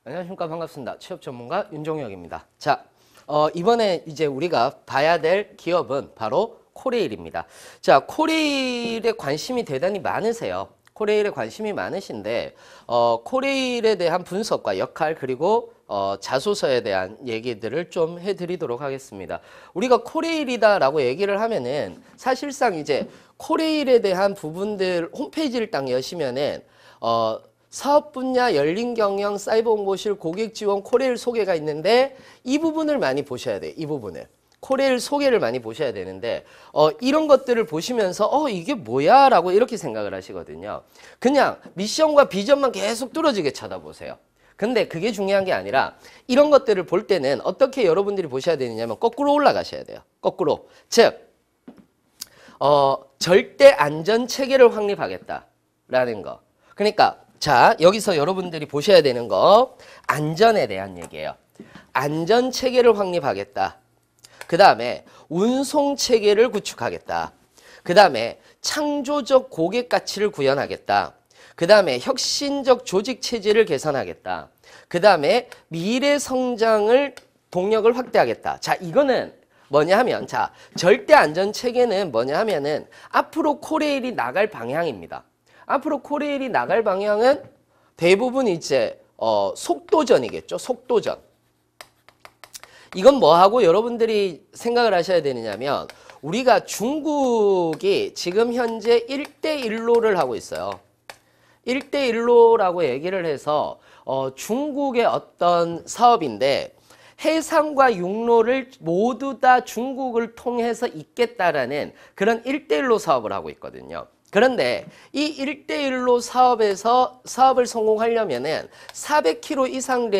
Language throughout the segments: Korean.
안녕하십니까. 반갑습니다. 취업 전문가 윤종혁입니다. 자, 이번에 이제 우리가 봐야 될 기업은 바로 코레일입니다. 자, 코레일에 관심이 대단히 많으세요. 코레일에 관심이 많으신데, 코레일에 대한 분석과 역할 그리고 자소서에 대한 얘기들을 좀 해드리도록 하겠습니다. 우리가 코레일이다라고 얘기를 하면은 사실상 이제 코레일에 대한 부분들 홈페이지를 딱 여시면은 사업 분야, 열린 경영, 사이버 홍보실, 고객 지원, 코레일 소개가 있는데 이 부분을 많이 보셔야 돼요. 이 부분을. 코레일 소개를 많이 보셔야 되는데 이런 것들을 보시면서 이게 뭐야? 라고 이렇게 생각을 하시거든요. 그냥 미션과 비전만 계속 뚫어지게 쳐다보세요. 근데 그게 중요한 게 아니라 이런 것들을 볼 때는 어떻게 여러분들이 보셔야 되느냐면 거꾸로 올라가셔야 돼요. 거꾸로. 즉, 절대 안전 체계를 확립하겠다라는 거. 그러니까 자, 여기서 여러분들이 보셔야 되는 거 안전에 대한 얘기예요. 안전 체계를 확립하겠다. 그 다음에 운송 체계를 구축하겠다. 그 다음에 창조적 고객 가치를 구현하겠다. 그 다음에 혁신적 조직 체질을 개선하겠다. 그 다음에 미래 성장을 동력을 확대하겠다. 자, 이거는 뭐냐 하면 자, 절대 안전 체계는 뭐냐 하면은 앞으로 코레일이 나갈 방향입니다. 앞으로 코레일이 나갈 방향은 대부분 이제 속도전이겠죠. 속도전. 이건 뭐하고 여러분들이 생각을 하셔야 되느냐면 우리가 중국이 지금 현재 1대1로를 하고 있어요. 1대1로라고 얘기를 해서 중국의 어떤 사업인데 해상과 육로를 모두 다 중국을 통해서 잇겠다라는 그런 1대1로 사업을 하고 있거든요. 그런데 이 1대1로 사업에서 사업을 성공하려면은 400km 이상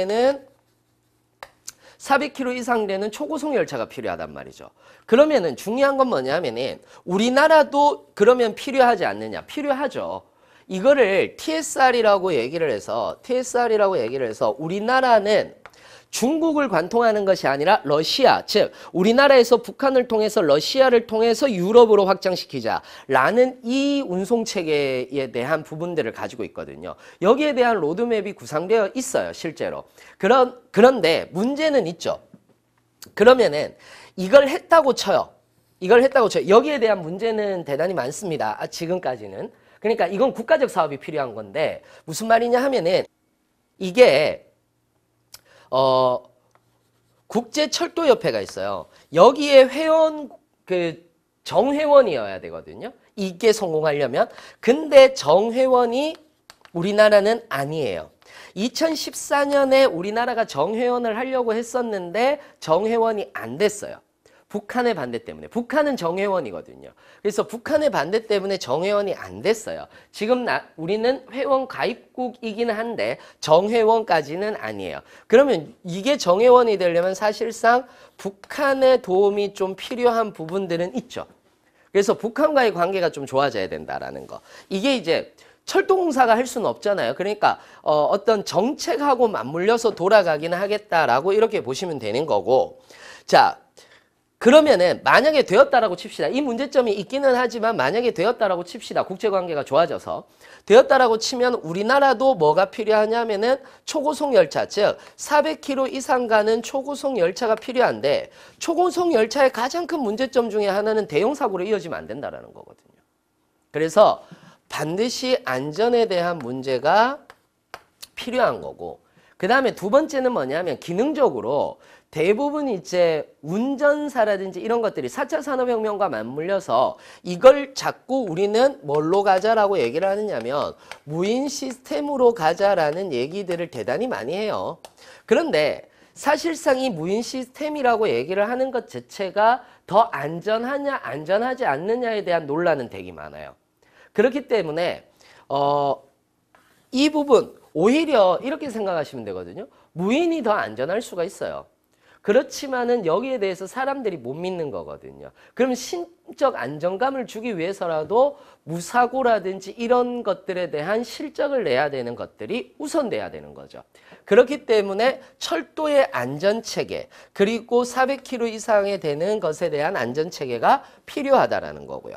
되는 초고속 열차가 필요하단 말이죠. 그러면은 중요한 건 뭐냐면은 우리나라도 그러면 필요하지 않느냐? 필요하죠. 이거를 TSR이라고 얘기를 해서 우리나라는 중국을 관통하는 것이 아니라 러시아, 즉 우리나라에서 북한을 통해서 러시아를 통해서 유럽으로 확장시키자라는 이 운송체계에 대한 부분들을 가지고 있거든요. 여기에 대한 로드맵이 구상되어 있어요, 실제로. 그런데 문제는 있죠. 그러면은 이걸 했다고 쳐요. 여기에 대한 문제는 대단히 많습니다. 지금까지는. 그러니까 이건 국가적 사업이 필요한 건데 무슨 말이냐 하면은 이게 국제철도협회가 있어요. 여기에 회원, 정회원이어야 되거든요. 이게 성공하려면. 근데 정회원이 우리나라는 아니에요. 2014년에 우리나라가 정회원을 하려고 했었는데 정회원이 안 됐어요. 북한의 반대 때문에. 북한은 정회원이거든요. 그래서 북한의 반대 때문에 정회원이 안 됐어요. 지금 우리는 회원 가입국이긴 한데 정회원까지는 아니에요. 그러면 이게 정회원이 되려면 사실상 북한의 도움이 좀 필요한 부분들은 있죠. 그래서 북한과의 관계가 좀 좋아져야 된다라는 거. 이게 이제 철도공사가 할 수는 없잖아요. 그러니까 어떤 정책하고 맞물려서 돌아가기는 하겠다라고 이렇게 보시면 되는 거고. 자, 그러면은 만약에 되었다라고 칩시다. 이 문제점이 있기는 하지만 만약에 되었다라고 칩시다. 국제관계가 좋아져서. 되었다라고 치면 우리나라도 뭐가 필요하냐면은 초고속 열차, 즉 400km 이상 가는 초고속 열차가 필요한데 초고속 열차의 가장 큰 문제점 중에 하나는 대형사고로 이어지면 안 된다라는 거거든요. 그래서 반드시 안전에 대한 문제가 필요한 거고 그 다음에 두 번째는 뭐냐면 기능적으로 대부분 이제 운전사라든지 이런 것들이 4차 산업혁명과 맞물려서 이걸 자꾸 우리는 뭘로 가자라고 얘기를 하느냐면 무인 시스템으로 가자라는 얘기들을 대단히 많이 해요. 그런데 사실상 이 무인 시스템이라고 얘기를 하는 것 자체가 더 안전하냐 안전하지 않느냐에 대한 논란은 되게 많아요. 그렇기 때문에 이 부분 오히려 이렇게 생각하시면 되거든요. 무인이 더 안전할 수가 있어요. 그렇지만은 여기에 대해서 사람들이 못 믿는 거거든요. 그럼 신적 안정감을 주기 위해서라도 무사고라든지 이런 것들에 대한 실적을 내야 되는 것들이 우선돼야 되는 거죠. 그렇기 때문에 철도의 안전체계 그리고 400km 이상에 되는 것에 대한 안전체계가 필요하다라는 거고요.